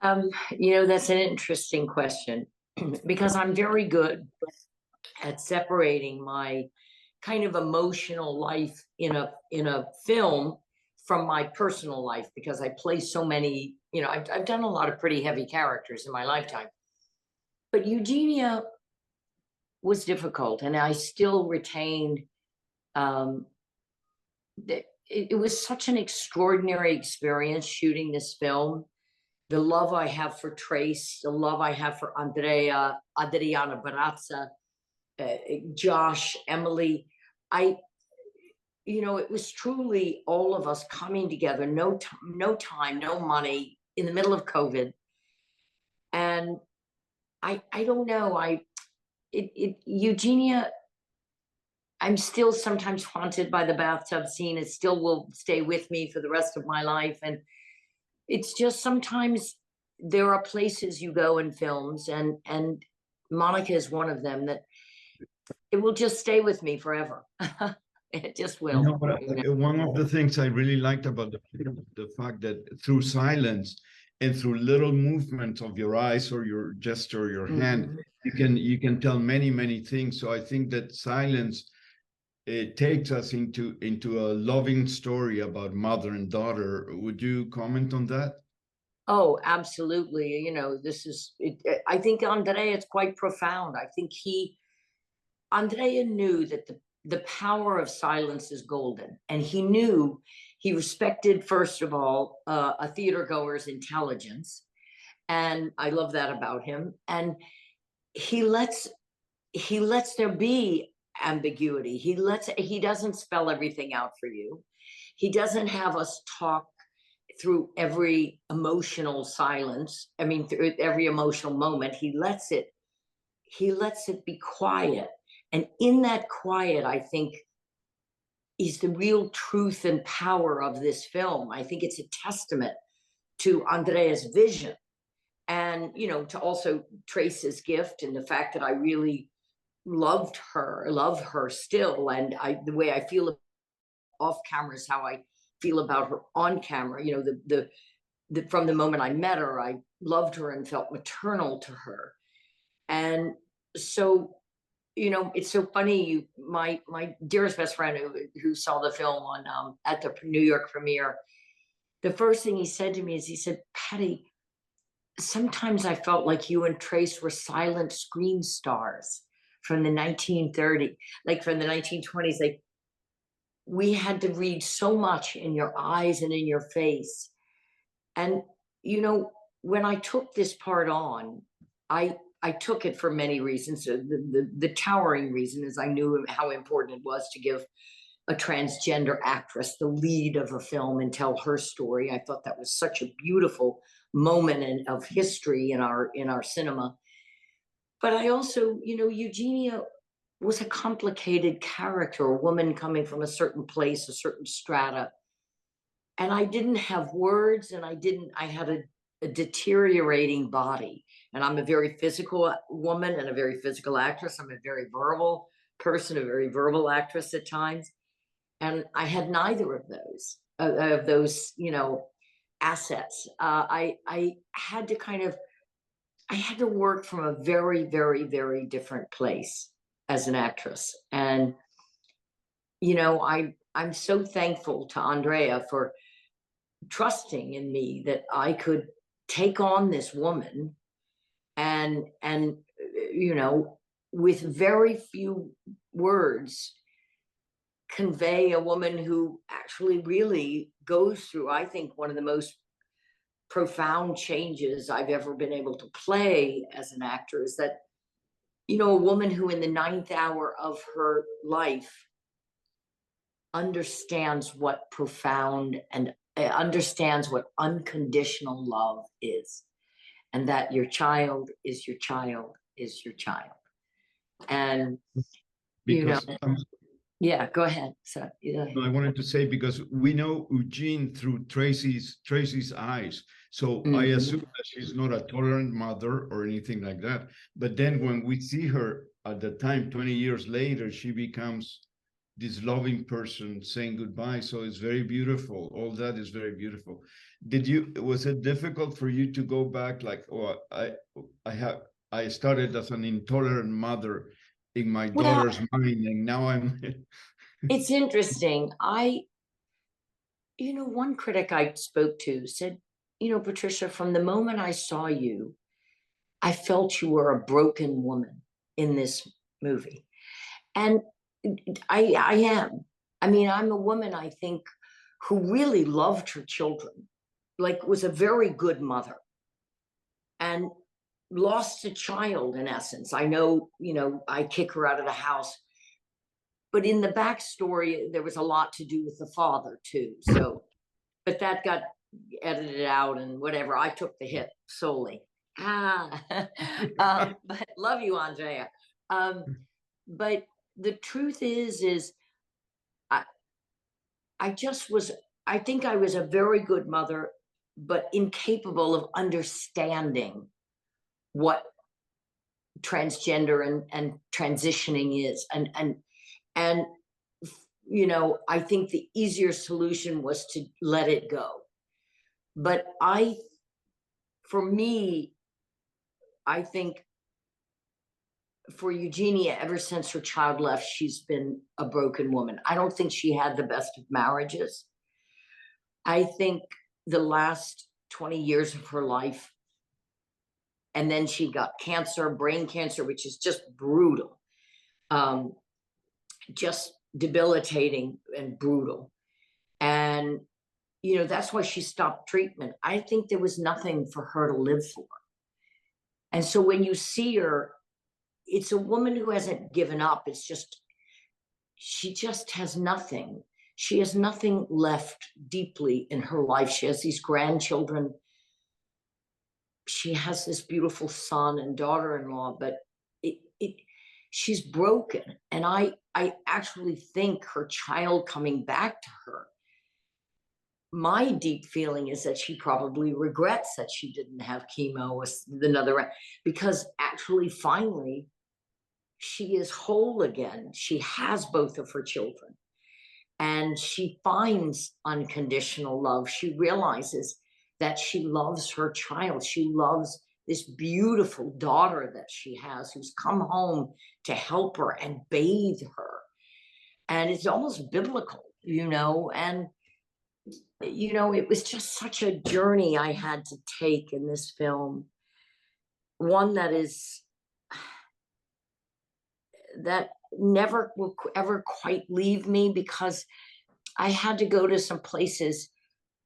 That's an interesting question because I'm very good at separating my kind of emotional life in a film from my personal life because I play so many, I've done a lot of pretty heavy characters in my lifetime. But Eugenia was difficult, and I still retained um, it was such an extraordinary experience shooting this film. The love I have for Trace, the love I have for Andrea, Adriana Barazza, Josh, Emily. I, it was truly all of us coming together, no time, no money, in the middle of COVID. And I don't know, Eugenia, I'm still sometimes haunted by the bathtub scene. It still will stay with me for the rest of my life. And it's just sometimes there are places you go in films, and Monica is one of them that it will just stay with me forever. It just will. One of the things I really liked about the fact that through silence and through little movements of your eyes or your gesture, or your hand, you can tell many things. So I think that silence, it takes us into a loving story about mother and daughter. Would you comment on that? Oh, absolutely. This is, I think Andrea, it's quite profound. I think Andrea knew that the power of silence is golden. And he respected, first of all, a theater goer's intelligence. And I love that about him. And he lets there be ambiguity. He doesn't spell everything out for you. He doesn't have us talk through every emotional silence. I mean, through every emotional moment. He lets it be quiet. And in that quiet, I think, is the real truth and power of this film. I think it's a testament to Andrea's vision, and to also Trace's gift, and the fact that I really love her still. And the way I feel off camera is how I feel about her on camera. From the moment I met her, I loved her and felt maternal to her. And so, it's so funny. My dearest best friend who saw the film at the New York premiere, the first thing he said to me is, he said, "Patty, sometimes I felt like you and Trace were silent screen stars from the 1930s, like from the 1920s. Like, we had to read so much in your eyes and in your face." And, when I took this part on, I took it for many reasons. The towering reason is I knew how important it was to give a transgender actress the lead of a film and tell her story. I thought that was such a beautiful moment of history in our cinema. But I also, Eugenia was a complicated character, a woman coming from a certain place, a certain strata. And I didn't have words, and I had a deteriorating body. And I'm a very physical woman and a very physical actress. I'm a very verbal person, a very verbal actress at times. And I had neither of those, assets. I had to work from a very, very, very different place as an actress. And, I'm so thankful to Andrea for trusting in me that I could take on this woman and with very few words, convey a woman who actually really goes through, I think, one of the most profound changes I've ever been able to play as an actor. Is that, a woman who in the 9th hour of her life understands what profound and understands what unconditional love is, and that your child is your child is your child. And because yeah, go ahead. So I wanted to say, because we know Eugene through Tracy's eyes. So I assume that she's not a tolerant mother or anything like that. But then when we see her at the time, 20 years later, she becomes this loving person saying goodbye. So it's very beautiful. All that is very beautiful. was it difficult for you to go back like, oh, I started as an intolerant mother in my Well, daughter's mind, and now I'm it's interesting. One critic I spoke to said, Patricia, from the moment I saw you, I felt you were a broken woman in this movie. And I am. I mean, I'm a woman, I think, who really loved her children, like was a very good mother, and lost a child in essence. I know, I kick her out of the house, but in the backstory, there was a lot to do with the father too. So, but that got edited out and whatever. I took the hit solely. But love you, Andrea. But the truth is I just was, I think I was a very good mother, but incapable of understanding what transgender and transitioning is. And I think the easier solution was to let it go. But for me, I think for Eugenia, ever since her child left, she's been a broken woman. I don't think she had the best of marriages. I think the last 20 years of her life, and then she got cancer, brain cancer, which is just brutal, just debilitating and brutal. And, that's why she stopped treatment. I think there was nothing for her to live for. And so when you see her, it's a woman who hasn't given up. It's just, she just has nothing. She has nothing left deeply in her life. She has these grandchildren. She has this beautiful son and daughter-in-law, but she's broken. And I actually think her child coming back to her, my deep feeling is that she probably regrets that she didn't have chemo with another round, because actually, finally, she is whole again. She has both of her children, and she finds unconditional love. She realizes that she loves her child. She loves this beautiful daughter that she has, who's come home to help her and bathe her. And it's almost biblical, and it was just such a journey I had to take in this film. One that never will ever quite leave me, because I had to go to some places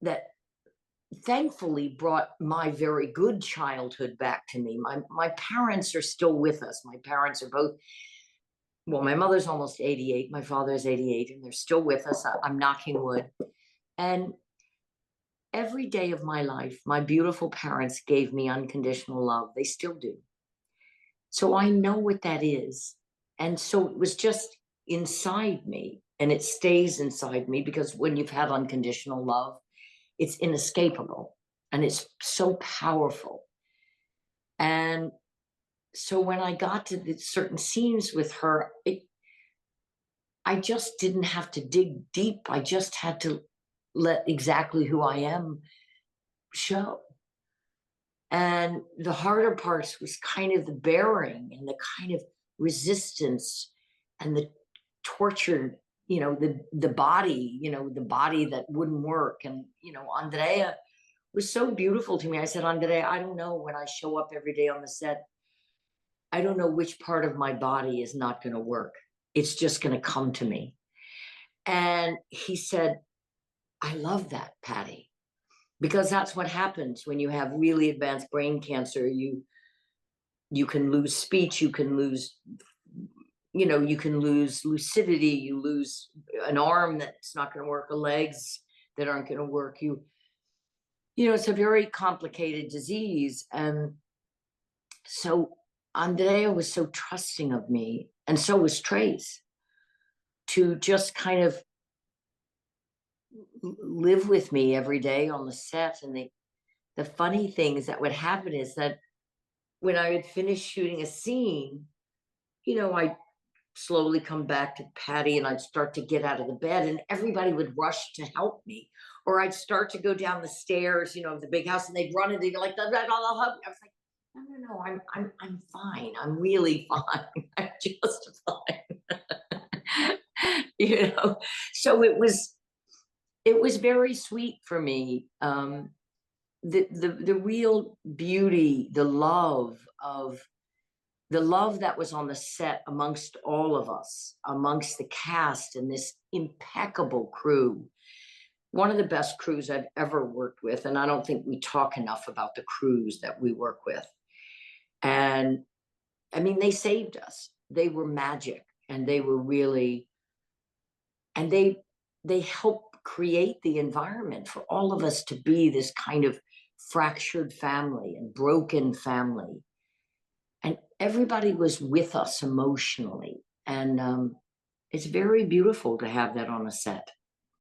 that thankfully brought my very good childhood back to me. My parents are still with us. My parents are both, well, my mother's almost 88, my father's 88, and they're still with us. I'm knocking wood. And every day of my life, my beautiful parents gave me unconditional love. They still do. So I know what that is. And so it was just inside me, and it stays inside me, because when you've had unconditional love, it's inescapable and it's so powerful. And so when I got to the certain scenes with her, I just didn't have to dig deep. I just had to let exactly who I am show. And the harder parts was kind of the bearing and the kind of resistance and the tortured, the body, the body that wouldn't work. And, Andrea was so beautiful to me. I said, Andrea, I don't know, when I show up every day on the set, I don't know which part of my body is not going to work. It's just going to come to me. And he said, I love that, Patty, because that's what happens when you have really advanced brain cancer. You can lose speech, you can lose, you can lose lucidity, you lose an arm that's not going to work, legs that aren't going to work. It's a very complicated disease. And so Andrea was so trusting of me, and so was Trace, to just kind of live with me every day on the set. And the funny things that would happen is that when I would finish shooting a scene, I'd slowly come back to Patty and I'd start to get out of the bed, and everybody would rush to help me, or I'd start to go down the stairs, you know, of the big house, and they'd run and they'd be like, "I'll hug you." I was like, no, I'm fine. I'm really fine. I'm just fine. You know, so it was very sweet for me. The real beauty, the love that was on the set amongst all of us, amongst the cast and this impeccable crew. One of the best crews I've ever worked with, and I don't think we talk enough about the crews that we work with. And I mean, they saved us. They were magic, and they were really, and they helped create the environment for all of us to be this kind of fractured family and broken family. And everybody was with us emotionally. And it's very beautiful to have that on a set.